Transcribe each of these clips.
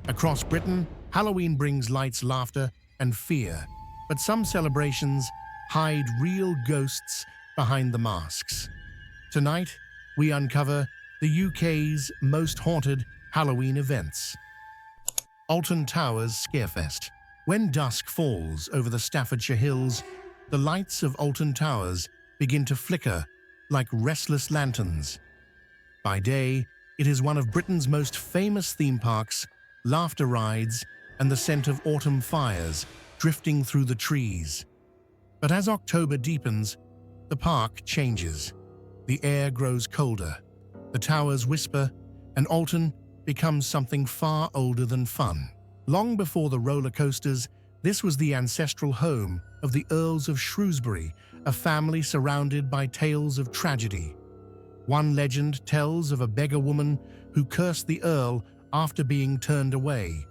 Across Britain, Halloween brings lights, laughter, and fear, but some celebrations hide real ghosts behind the masks. Tonight, we uncover the UK's most haunted Halloween events. Alton Towers Scarefest. When dusk falls over the Staffordshire Hills, the lights of Alton Towers begin to flicker like restless lanterns. By day, it is one of Britain's most famous theme parks, laughter rides, and the scent of autumn fires drifting through the trees. But as October deepens, the park changes. The air grows colder, the towers whisper, and Alton becomes something far older than fun. Long before the roller coasters, this was the ancestral home of the Earls of Shrewsbury, a family surrounded by tales of tragedy. One legend tells of a beggar woman who cursed the Earl after being turned away.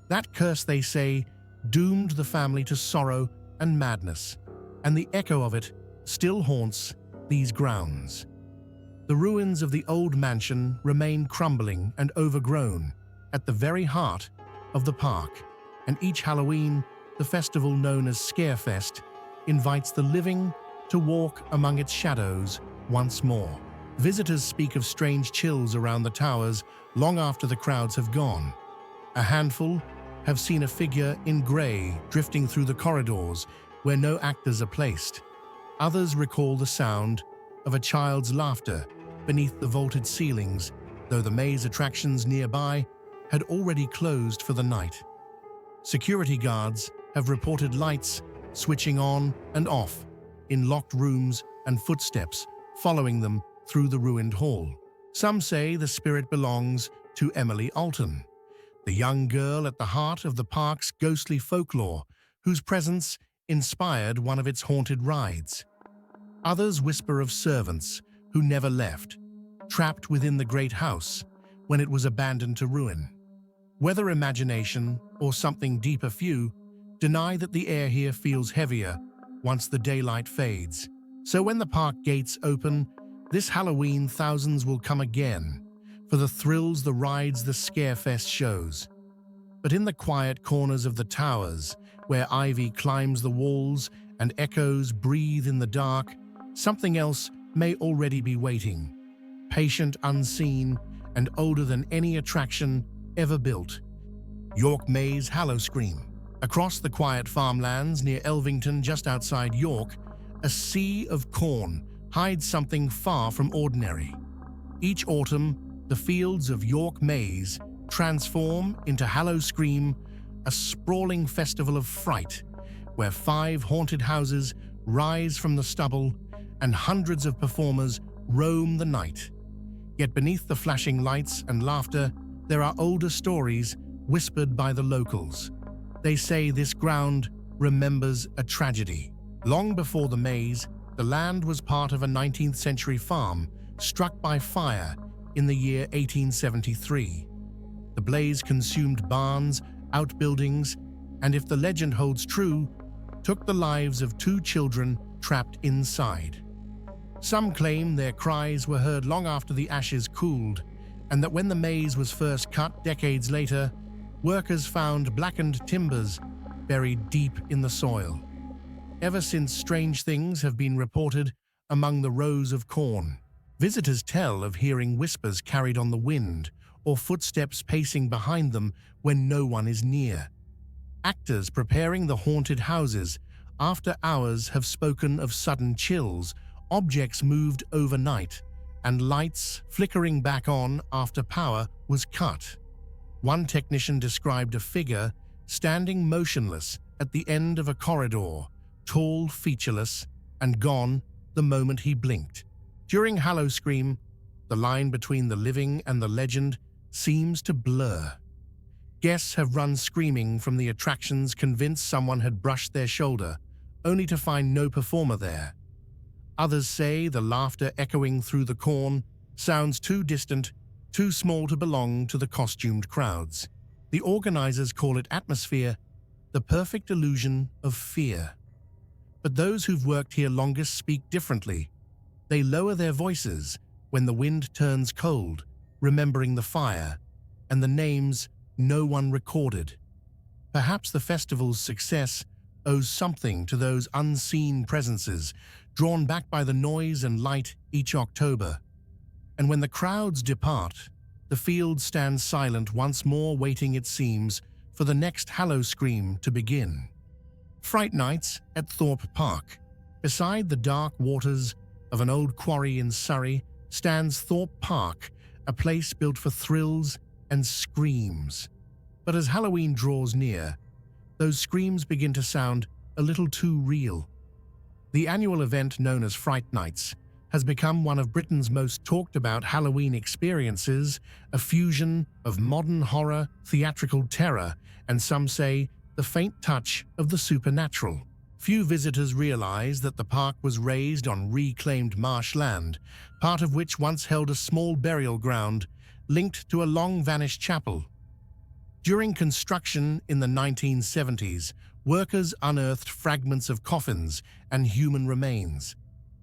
That curse, they say, doomed the family to sorrow and madness, and the echo of it still haunts these grounds. The ruins of the old mansion remain crumbling and overgrown at the very heart of the park, and each Halloween, the festival known as Scarefest invites the living to walk among its shadows once more. Visitors speak of strange chills around the towers long after the crowds have gone. A handful have seen a figure in grey drifting through the corridors where no actors are placed. Others recall the sound of a child's laughter beneath the vaulted ceilings, though the maze attractions nearby had already closed for the night. Security guards have reported lights switching on and off in locked rooms and footsteps following them through the ruined hall. Some say the spirit belongs to Emily Alton, the young girl at the heart of the park's ghostly folklore, whose presence inspired one of its haunted rides. Others whisper of servants who never left, trapped within the great house when it was abandoned to ruin. Whether imagination or something deeper, few deny that the air here feels heavier once the daylight fades. So when the park gates open, this Halloween, thousands will come again for the thrills, the rides, the Scarefest shows. But in the quiet corners of the towers, where ivy climbs the walls and echoes breathe in the dark, something else may already be waiting. Patient, unseen, and older than any attraction ever built. York Maze Hallowscream. Across the quiet farmlands near Elvington, just outside York, a sea of corn hides something far from ordinary. Each autumn, the fields of York Maze transform into Hallowscream, a sprawling festival of fright, where 5 haunted houses rise from the stubble and hundreds of performers roam the night. Yet beneath the flashing lights and laughter, there are older stories whispered by the locals. They say this ground remembers a tragedy. Long before the maze, the land was part of a 19th century farm struck by fire in the year 1873. The blaze consumed barns, outbuildings, and if the legend holds true, took the lives of 2 children trapped inside. Some claim their cries were heard long after the ashes cooled, and that when the maze was first cut decades later, workers found blackened timbers buried deep in the soil. Ever since, strange things have been reported among the rows of corn. Visitors tell of hearing whispers carried on the wind or footsteps pacing behind them when no one is near. Actors preparing the haunted houses after hours have spoken of sudden chills, objects moved overnight, and lights flickering back on after power was cut. One technician described a figure standing motionless at the end of a corridor, tall, featureless, and gone the moment he blinked. During Hallowscream, the line between the living and the legend seems to blur. Guests have run screaming from the attractions, convinced someone had brushed their shoulder, only to find no performer there. Others say the laughter echoing through the corn sounds too distant, too small to belong to the costumed crowds. The organizers call it atmosphere, the perfect illusion of fear. But those who've worked here longest speak differently. They lower their voices when the wind turns cold, remembering the fire and the names no one recorded. Perhaps the festival's success owes something to those unseen presences drawn back by the noise and light each October. And when the crowds depart, the field stands silent once more, waiting, it seems, for the next Hallowscream to begin. Fright Nights at Thorpe Park. Beside the dark waters of an old quarry in Surrey stands Thorpe Park, a place built for thrills and screams. But as Halloween draws near, those screams begin to sound a little too real. The annual event known as Fright Nights has become one of Britain's most talked about Halloween experiences, a fusion of modern horror, theatrical terror, and some say the faint touch of the supernatural. Few visitors realize that the park was raised on reclaimed marshland, part of which once held a small burial ground linked to a long-vanished chapel. During construction in the 1970s, workers unearthed fragments of coffins and human remains.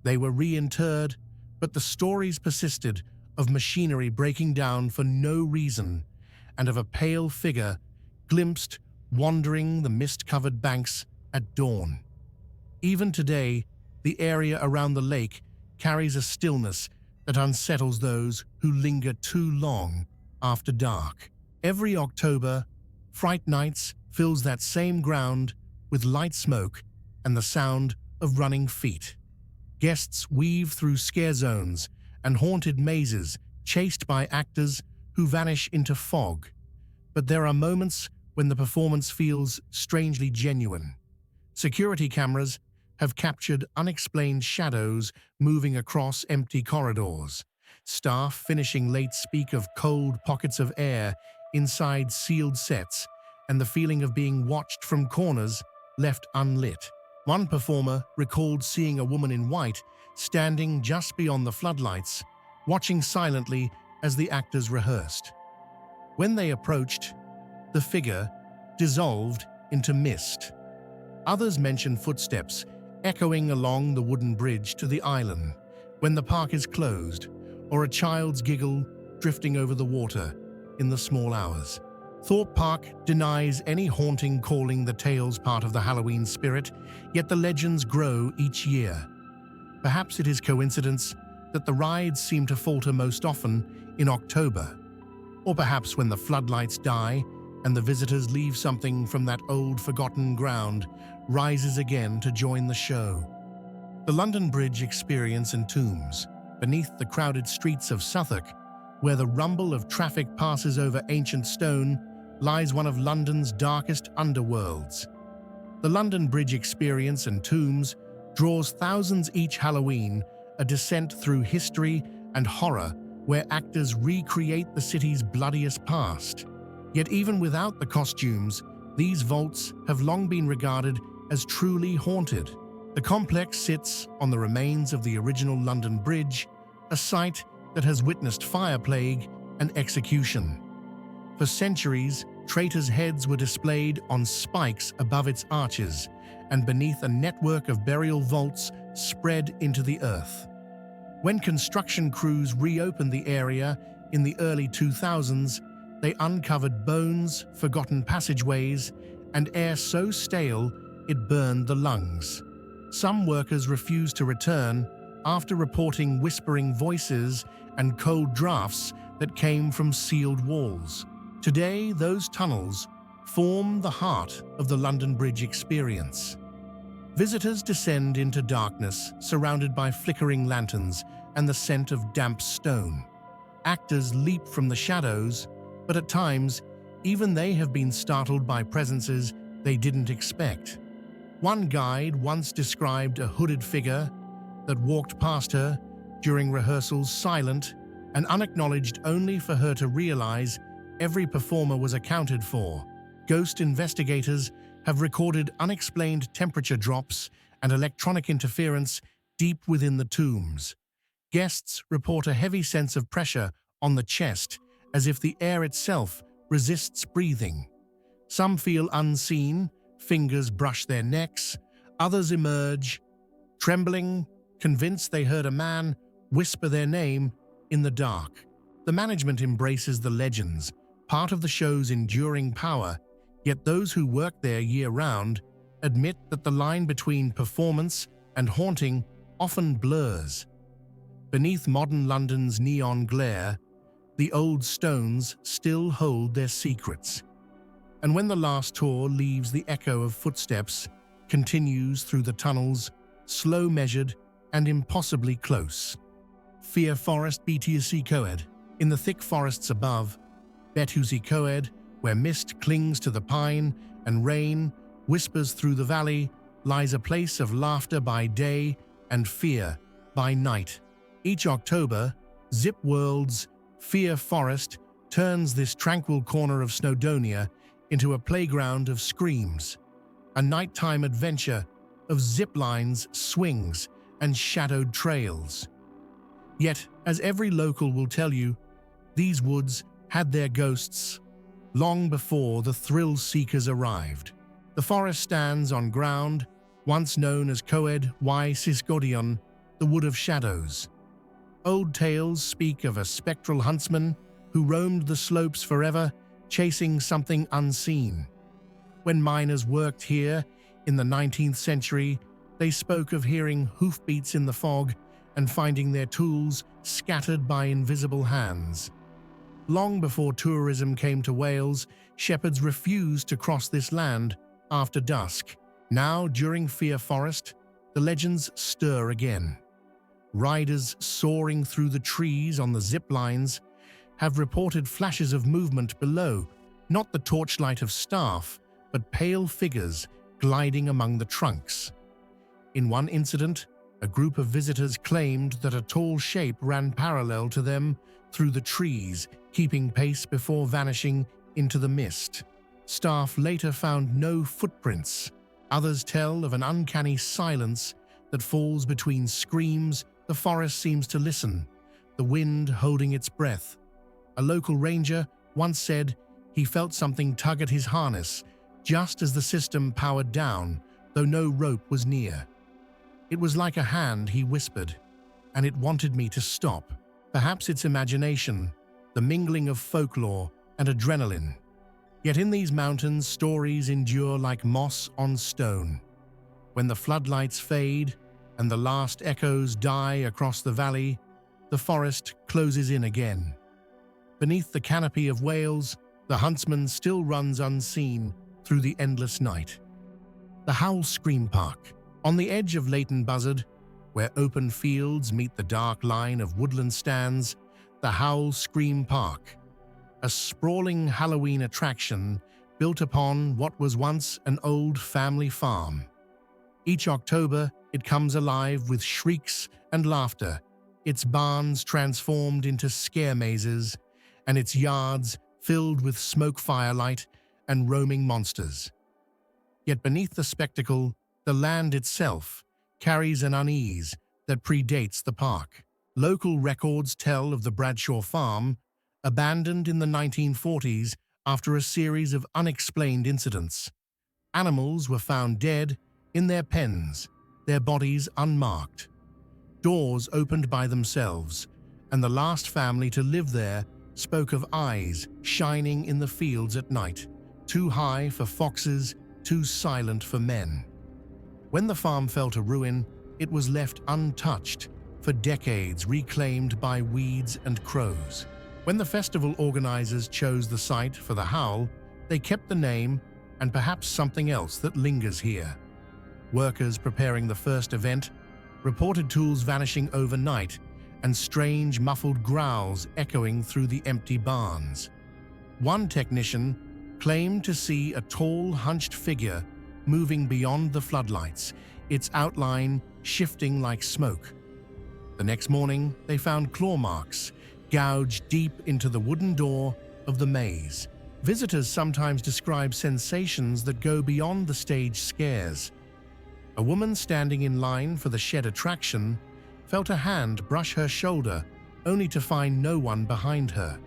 They were reinterred, but the stories persisted of machinery breaking down for no reason and of a pale figure glimpsed wandering the mist-covered banks at dawn. Even today, the area around the lake carries a stillness that unsettles those who linger too long after dark. Every October, Fright Nights fills that same ground with light smoke and the sound of running feet. Guests weave through scare zones and haunted mazes, chased by actors who vanish into fog. But there are moments when the performance feels strangely genuine. Security cameras have captured unexplained shadows moving across empty corridors. Staff finishing late speak of cold pockets of air inside sealed sets and the feeling of being watched from corners left unlit. One performer recalled seeing a woman in white standing just beyond the floodlights, watching silently as the actors rehearsed. When they approached, the figure dissolved into mist. Others mention footsteps echoing along the wooden bridge to the island when the park is closed, or a child's giggle drifting over the water in the small hours. Thorpe Park denies any haunting calling the tales part of the Halloween spirit, yet the legends grow each year. Perhaps it is coincidence that the rides seem to falter most often in October, or perhaps when the floodlights die and the visitors leave, something from that old forgotten ground rises again to join the show. The London Bridge experience entombs beneath the crowded streets of Suffolk, where the rumble of traffic passes over ancient stone, lies one of London's darkest underworlds. The London Bridge experience entombs draws thousands each Halloween, a descent through history and horror where actors recreate the city's bloodiest past. Yet even without the costumes, these vaults have long been regarded as truly haunted. The complex sits on the remains of the original London Bridge, a site that has witnessed fire plague and execution. For centuries, traitors' heads were displayed on spikes above its arches and beneath a network of burial vaults spread into the earth. When construction crews reopened the area in the early 2000s, they uncovered bones, forgotten passageways, and air so stale it burned the lungs. Some workers refused to return after reporting whispering voices and cold drafts that came from sealed walls. Today, those tunnels form the heart of the London Bridge experience. Visitors descend into darkness, surrounded by flickering lanterns and the scent of damp stone. Actors leap from the shadows, but at times, even they have been startled by presences they didn't expect. One guide once described a hooded figure that walked past her during rehearsals, silent and unacknowledged, only for her to realize every performer was accounted for. Ghost investigators have recorded unexplained temperature drops and electronic interference deep within the tombs. Guests report a heavy sense of pressure on the chest, as if the air itself resists breathing. Some feel unseen, fingers brush their necks. Others emerge, trembling, convinced they heard a man whisper their name in the dark. The management embraces the legends, part of the show's enduring power, yet those who work there year-round admit that the line between performance and haunting often blurs. Beneath modern London's neon glare, the old stones still hold their secrets. And when the last tour leaves the echo of footsteps, continues through the tunnels, slow measured and impossibly close. Fear Forest BTC Coed. In the thick forests above, Betusi Coed, where mist clings to the pine and rain whispers through the valley, lies a place of laughter by day and fear by night. Each October, Zip World's Fear Forest turns this tranquil corner of Snowdonia into a playground of screams, a nighttime adventure of zip lines, swings, and shadowed trails. Yet, as every local will tell you, these woods had their ghosts long before the thrill seekers arrived. The forest stands on ground once known as Coed y Sisgodion, the Wood of Shadows. Old tales speak of a spectral huntsman who roamed the slopes forever, chasing something unseen. When miners worked here in the 19th century, they spoke of hearing hoofbeats in the fog and finding their tools scattered by invisible hands. Long before tourism came to Wales, shepherds refused to cross this land after dusk. Now, during Fear Forest, the legends stir again. Riders soaring through the trees on the zip lines have reported flashes of movement below, not the torchlight of staff, but pale figures gliding among the trunks. In one incident, a group of visitors claimed that a tall shape ran parallel to them through the trees, keeping pace before vanishing into the mist. Staff later found no footprints. Others tell of an uncanny silence that falls between screams. The forest seems to listen, the wind holding its breath. A local ranger once said he felt something tug at his harness just as the system powered down, though no rope was near. It was like a hand, he whispered, and it wanted me to stop. Perhaps it's imagination, the mingling of folklore and adrenaline. Yet in these mountains, stories endure like moss on stone. When the floodlights fade and the last echoes die across the valley, the forest closes in again. Beneath the canopy of Wales, the huntsman still runs unseen through the endless night. The Hallowscream Park. On the edge of Leighton Buzzard, where open fields meet the dark line of woodland stands, the Hallowscream Park, a sprawling Halloween attraction built upon what was once an old family farm. Each October, it comes alive with shrieks and laughter, its barns transformed into scare mazes, and its yards filled with smoke firelight and roaming monsters. Yet beneath the spectacle, the land itself carries an unease that predates the park. Local records tell of the Bradshaw Farm, abandoned in the 1940s after a series of unexplained incidents. Animals were found dead in their pens, their bodies unmarked. Doors opened by themselves, and the last family to live there spoke of eyes shining in the fields at night, too high for foxes, too silent for men. When the farm fell to ruin, it was left untouched, for decades reclaimed by weeds and crows. When the festival organizers chose the site for the Howl, they kept the name and perhaps something else that lingers here. Workers preparing the first event reported tools vanishing overnight and strange muffled growls echoing through the empty barns. One technician claimed to see a tall, hunched figure moving beyond the floodlights, its outline shifting like smoke. The next morning, they found claw marks gouged deep into the wooden door of the maze. Visitors sometimes describe sensations that go beyond the stage scares. A woman standing in line for the shed attraction felt a hand brush her shoulder, only to find no one behind her.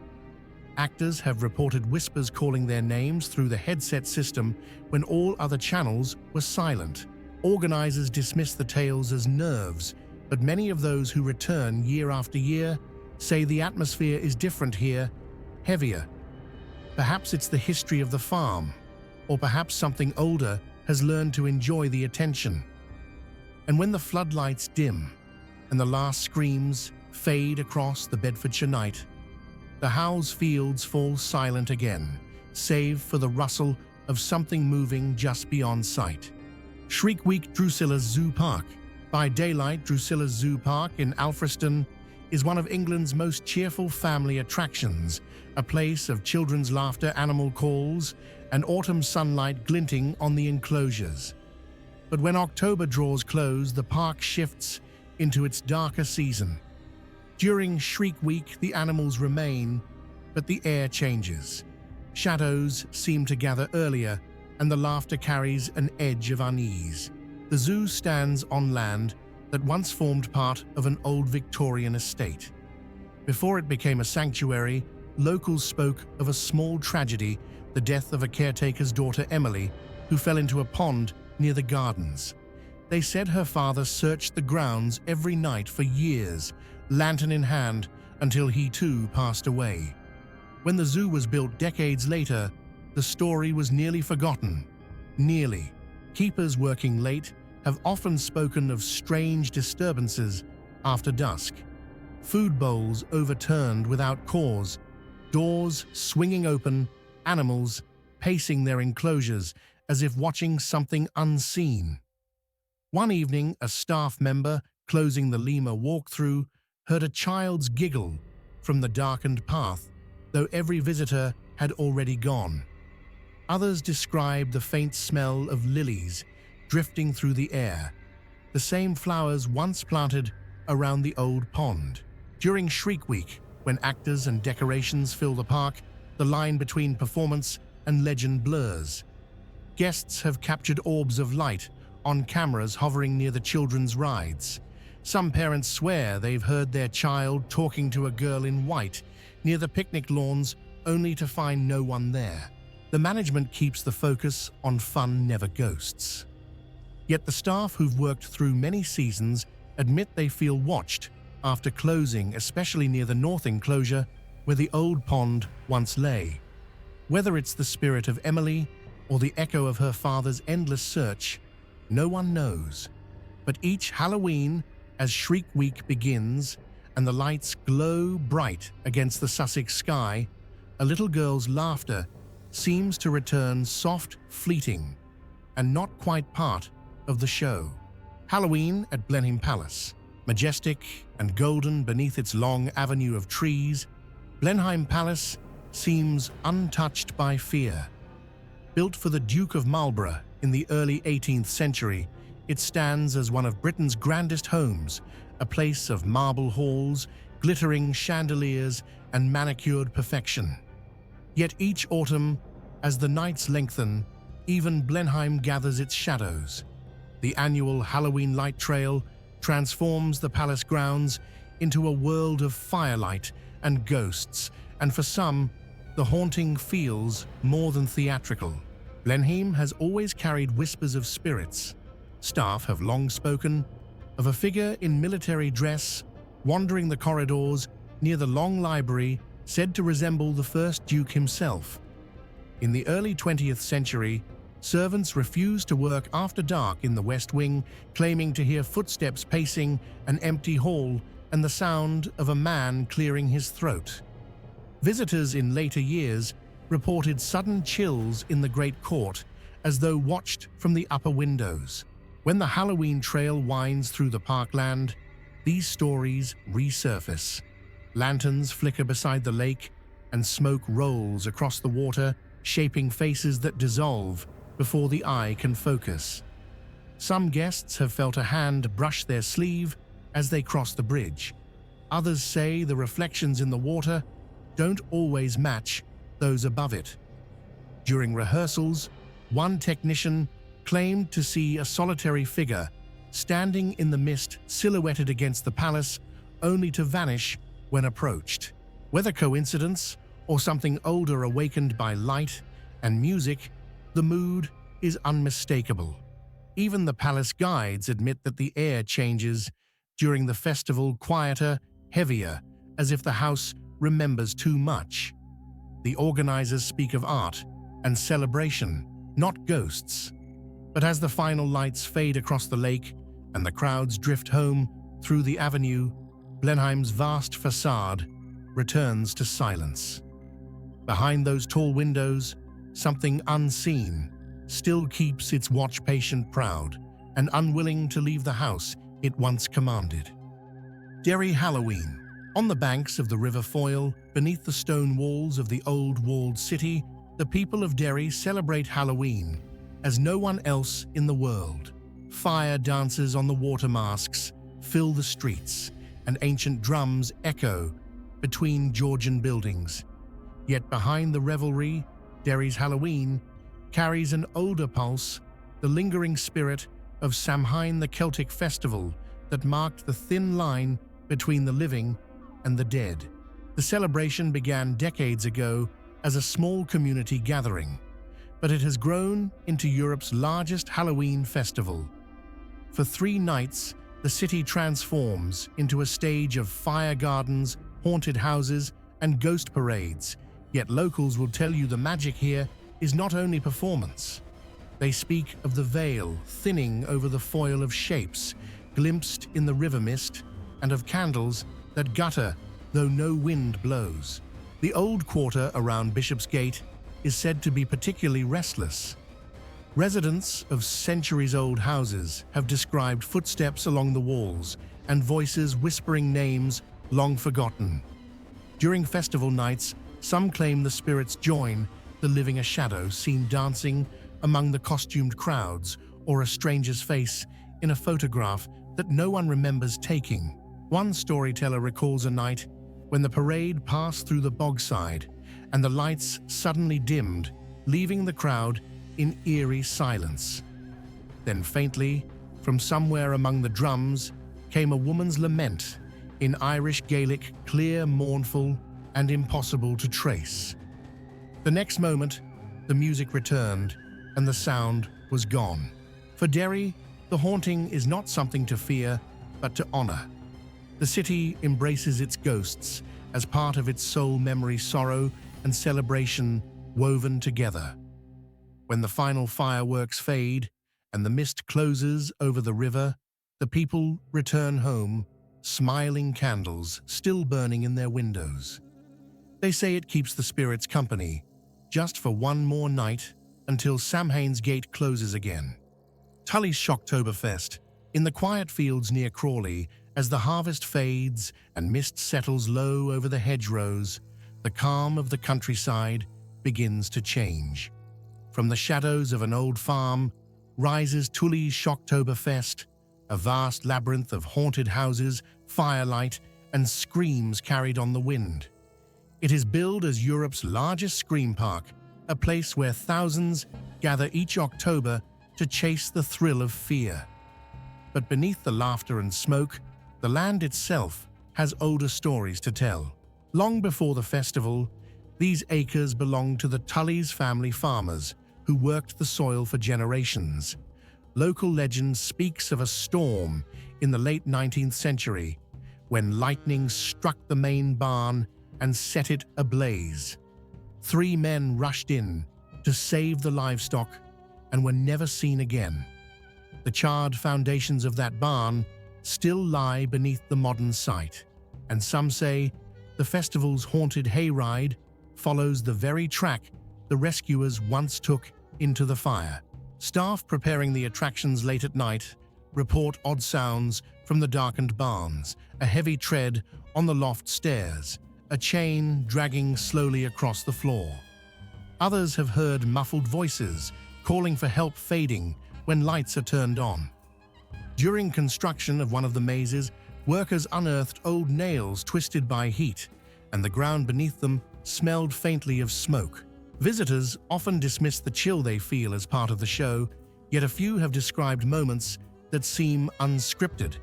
Actors have reported whispers calling their names through the headset system when all other channels were silent. Organizers dismiss the tales as nerves, but many of those who return year after year say the atmosphere is different here, heavier. Perhaps it's the history of the farm, or perhaps something older has learned to enjoy the attention. And when the floodlights dim and the last screams fade across the Bedfordshire night, the Howes fields fall silent again, save for the rustle of something moving just beyond sight. Shriek Week Drusilla's Zoo Park. By daylight, Drusilla's Zoo Park in Alfriston is one of England's most cheerful family attractions, a place of children's laughter, animal calls, and autumn sunlight glinting on the enclosures. But when October draws close, the park shifts into its darker season. During Shriek Week, the animals remain, but the air changes. Shadows seem to gather earlier, and the laughter carries an edge of unease. The zoo stands on land that once formed part of an old Victorian estate. Before it became a sanctuary, locals spoke of a small tragedy, the death of a caretaker's daughter Emily, who fell into a pond near the gardens. They said her father searched the grounds every night for years, lantern in hand, until he too passed away. When the zoo was built decades later, the story was nearly forgotten. Nearly. Keepers working late have often spoken of strange disturbances after dusk. Food bowls overturned without cause, doors swinging open, animals pacing their enclosures as if watching something unseen. One evening, a staff member closing the lemur walkthrough heard a child's giggle from the darkened path, though every visitor had already gone. Others described the faint smell of lilies drifting through the air, the same flowers once planted around the old pond. During Shriek Week, when actors and decorations fill the park, the line between performance and legend blurs. Guests have captured orbs of light on cameras hovering near the children's rides. Some parents swear they've heard their child talking to a girl in white near the picnic lawns, only to find no one there. The management keeps the focus on fun, never ghosts. Yet the staff who've worked through many seasons admit they feel watched after closing, especially near the north enclosure where the old pond once lay. Whether it's the spirit of Emily or the echo of her father's endless search, no one knows. But each Halloween, as Shriek Week begins and the lights glow bright against the Sussex sky, a little girl's laughter seems to return, soft, fleeting, and not quite part of the show. Halloween at Blenheim Palace. Majestic and golden beneath its long avenue of trees, Blenheim Palace seems untouched by fear. Built for the Duke of Marlborough in the early 18th century, it stands as one of Britain's grandest homes, a place of marble halls, glittering chandeliers, and manicured perfection. Yet each autumn, as the nights lengthen, even Blenheim gathers its shadows. The annual Halloween light trail transforms the palace grounds into a world of firelight and ghosts, and for some, the haunting feels more than theatrical. Blenheim has always carried whispers of spirits. Staff have long spoken of a figure in military dress wandering the corridors near the long library, said to resemble the first Duke himself. In the early 20th century, servants refused to work after dark in the West Wing, claiming to hear footsteps pacing an empty hall and the sound of a man clearing his throat. Visitors in later years reported sudden chills in the Great Court, as though watched from the upper windows. When the Halloween trail winds through the parkland, these stories resurface. Lanterns flicker beside the lake, and smoke rolls across the water, shaping faces that dissolve before the eye can focus. Some guests have felt a hand brush their sleeve as they cross the bridge. Others say the reflections in the water don't always match those above it. During rehearsals, one technician claimed to see a solitary figure standing in the mist silhouetted against the palace, only to vanish when approached. Whether coincidence or something older awakened by light and music, the mood is unmistakable. Even the palace guides admit that the air changes during the festival, quieter, heavier, as if the house remembers too much. The organizers speak of art and celebration, not ghosts. But as the final lights fade across the lake and the crowds drift home through the avenue, Blenheim's vast facade returns to silence. Behind those tall windows, something unseen still keeps its watch patient proud and unwilling to leave the house it once commanded. Derry Halloween. On the banks of the River Foyle, beneath the stone walls of the old walled city, the people of Derry celebrate Halloween as no one else in the world. Fire dances on the water masks fill the streets, and ancient drums echo between Georgian buildings. Yet behind the revelry, Derry's Halloween carries an older pulse, the lingering spirit of Samhain, the Celtic festival that marked the thin line between the living and the dead. The celebration began decades ago as a small community gathering, but it has grown into Europe's largest Halloween festival. For 3 nights, the city transforms into a stage of fire gardens, haunted houses, and ghost parades, yet locals will tell you the magic here is not only performance. They speak of the veil thinning over the foil of shapes glimpsed in the river mist, and of candles that gutter though no wind blows. The old quarter around Bishopsgate is said to be particularly restless. Residents of centuries-old houses have described footsteps along the walls and voices whispering names long forgotten. During festival nights, some claim the spirits join the living, a shadow seen dancing among the costumed crowds, or a stranger's face in a photograph that no one remembers taking. One storyteller recalls a night when the parade passed through the bogside and the lights suddenly dimmed, leaving the crowd in eerie silence. Then faintly, from somewhere among the drums, came a woman's lament in Irish Gaelic, clear, mournful, and impossible to trace. The next moment, the music returned and the sound was gone. For Derry, the haunting is not something to fear, but to honor. The city embraces its ghosts as part of its soul, memory, sorrow, and celebration woven together. When the final fireworks fade and the mist closes over the river, the people return home, smiling, candles still burning in their windows. They say it keeps the spirits company, just for one more night until Samhain's gate closes again. Tulleys Shocktober. In the quiet fields near Crawley, as the harvest fades and mist settles low over the hedgerows, the calm of the countryside begins to change. From the shadows of an old farm rises Tulleys Shocktober, a vast labyrinth of haunted houses, firelight, and screams carried on the wind. It is billed as Europe's largest scream park, a place where thousands gather each October to chase the thrill of fear. But beneath the laughter and smoke, the land itself has older stories to tell. Long before the festival, these acres belonged to the Tulleys family farmers who worked the soil for generations. Local legend speaks of a storm in the late 19th century when lightning struck the main barn and set it ablaze. 3 men rushed in to save the livestock and were never seen again. The charred foundations of that barn still lie beneath the modern site, and some say the festival's haunted hayride follows the very track the rescuers once took into the fire. Staff preparing the attractions late at night report odd sounds from the darkened barns, a heavy tread on the loft stairs, a chain dragging slowly across the floor. Others have heard muffled voices calling for help fading when lights are turned on. During construction of one of the mazes, workers unearthed old nails twisted by heat, and the ground beneath them smelled faintly of smoke. Visitors often dismiss the chill they feel as part of the show, yet a few have described moments that seem unscripted.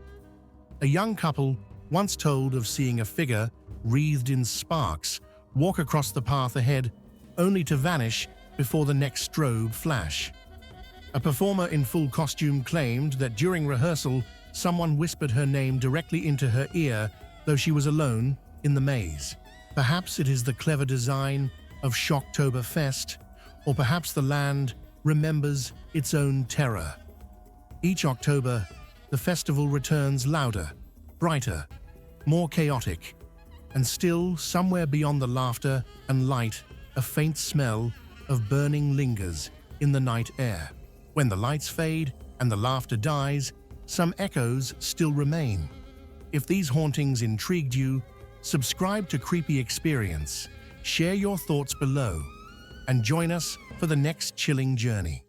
A young couple once told of seeing a figure wreathed in sparks walk across the path ahead, only to vanish before the next strobe flash. A performer in full costume claimed that during rehearsal, someone whispered her name directly into her ear, though she was alone in the maze. Perhaps it is the clever design of Shocktober Fest, or perhaps the land remembers its own terror. Each October, the festival returns louder, brighter, more chaotic, and still, somewhere beyond the laughter and light, a faint smell of burning lingers in the night air. When the lights fade and the laughter dies, some echoes still remain. If these hauntings intrigued you, subscribe to Creepy Experience, share your thoughts below, and join us for the next chilling journey.